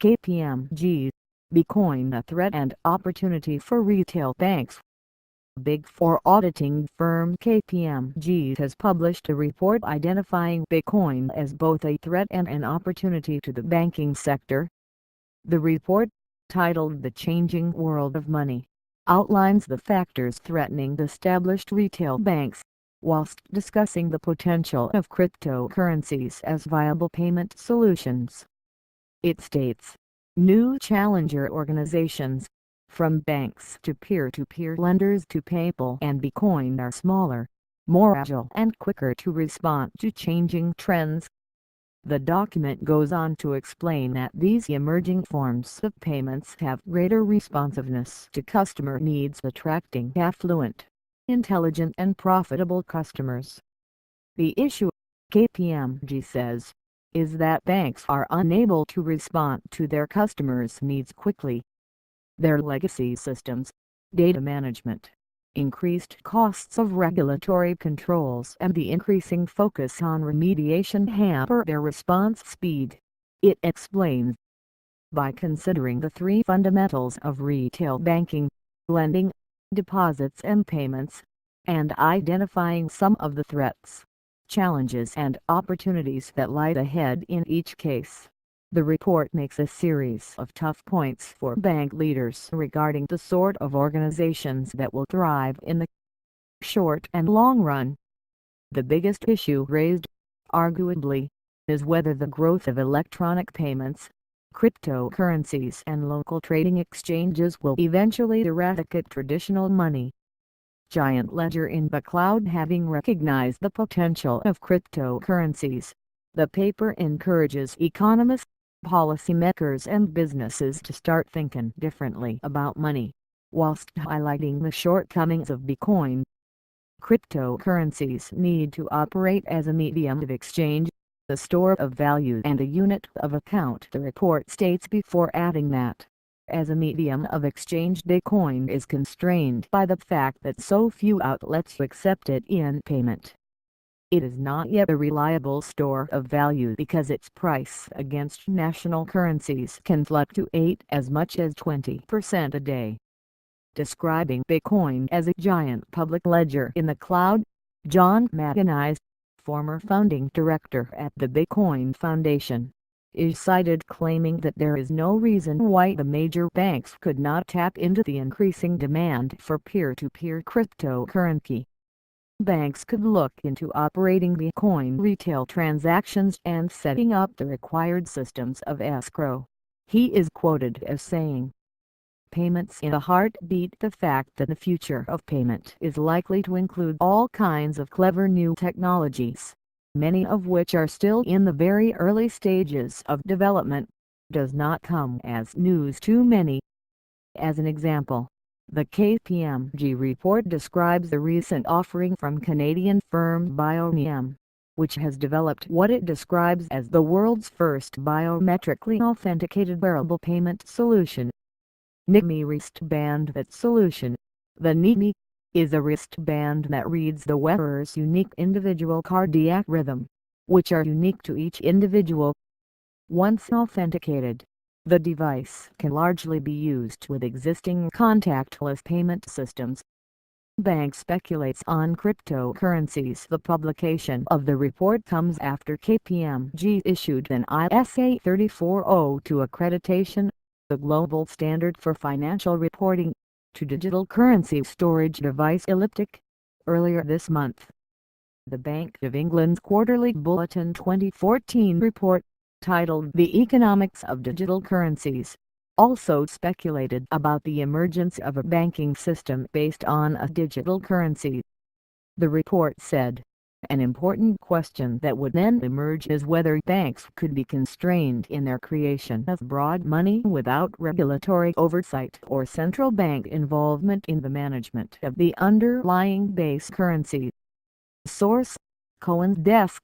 KPMG, Bitcoin a threat and opportunity for retail banks. Big Four auditing firm KPMG has published a report identifying Bitcoin as both a threat and an opportunity to the banking sector. The report, titled The Changing World of Money, outlines the factors threatening established retail banks, whilst discussing the potential of cryptocurrencies as viable payment solutions. It states, new challenger organizations, from banks to peer-to-peer lenders to PayPal and Bitcoin, are smaller, more agile and quicker to respond to changing trends. The document goes on to explain that these emerging forms of payments have greater responsiveness to customer needs, attracting affluent, intelligent and profitable customers. The issue, KPMG says, is that banks are unable to respond to their customers' needs quickly. Their legacy systems, data management, increased costs of regulatory controls and the increasing focus on remediation hamper their response speed, it explains. By considering the three fundamentals of retail banking, lending, deposits and payments, and identifying some of the threats, challenges and opportunities that lie ahead in each case, the report makes a series of tough points for bank leaders regarding the sort of organizations that will thrive in the short and long run. The biggest issue raised, arguably, is whether the growth of electronic payments, cryptocurrencies and local trading exchanges will eventually eradicate traditional money. Giant Ledger in the cloud. Having recognized the potential of cryptocurrencies, the paper encourages economists, policymakers and businesses to start thinking differently about money, whilst highlighting the shortcomings of Bitcoin. Cryptocurrencies need to operate as a medium of exchange, a store of value and a unit of account, the report states, before adding that, as a medium of exchange, Bitcoin is constrained by the fact that so few outlets accept it in payment. It is not yet a reliable store of value because its price against national currencies can fluctuate as much as 20% a day. Describing Bitcoin as a giant public ledger in the cloud, John McInnes, former founding director at the Bitcoin Foundation, is cited claiming that there is no reason why the major banks could not tap into the increasing demand for peer-to-peer cryptocurrency. Banks could look into operating Bitcoin retail transactions and setting up the required systems of escrow. He is quoted as saying, "Payments in a heartbeat. The fact that the future of payment is likely to include all kinds of clever new technologies, many of which are still in the very early stages of development, does not come as news to many." As an example, the KPMG report describes the recent offering from Canadian firm Bionium, which has developed what it describes as the world's first biometrically authenticated wearable payment solution. NIMI wristband. That solution, the NIMI, is a wristband that reads the wearer's unique individual cardiac rhythm, which are unique to each individual. Once authenticated, the device can largely be used with existing contactless payment systems. Bank speculates on cryptocurrencies. The publication of the report comes after KPMG issued an ISA 3402 accreditation, the global standard for financial reporting, to digital currency storage device Elliptic, earlier this month. The Bank of England's Quarterly Bulletin 2014 report, titled The Economics of Digital Currencies, also speculated about the emergence of a banking system based on a digital currency. The report said, an important question that would then emerge is whether banks could be constrained in their creation of broad money without regulatory oversight or central bank involvement in the management of the underlying base currency. Source: Cohen's Desk.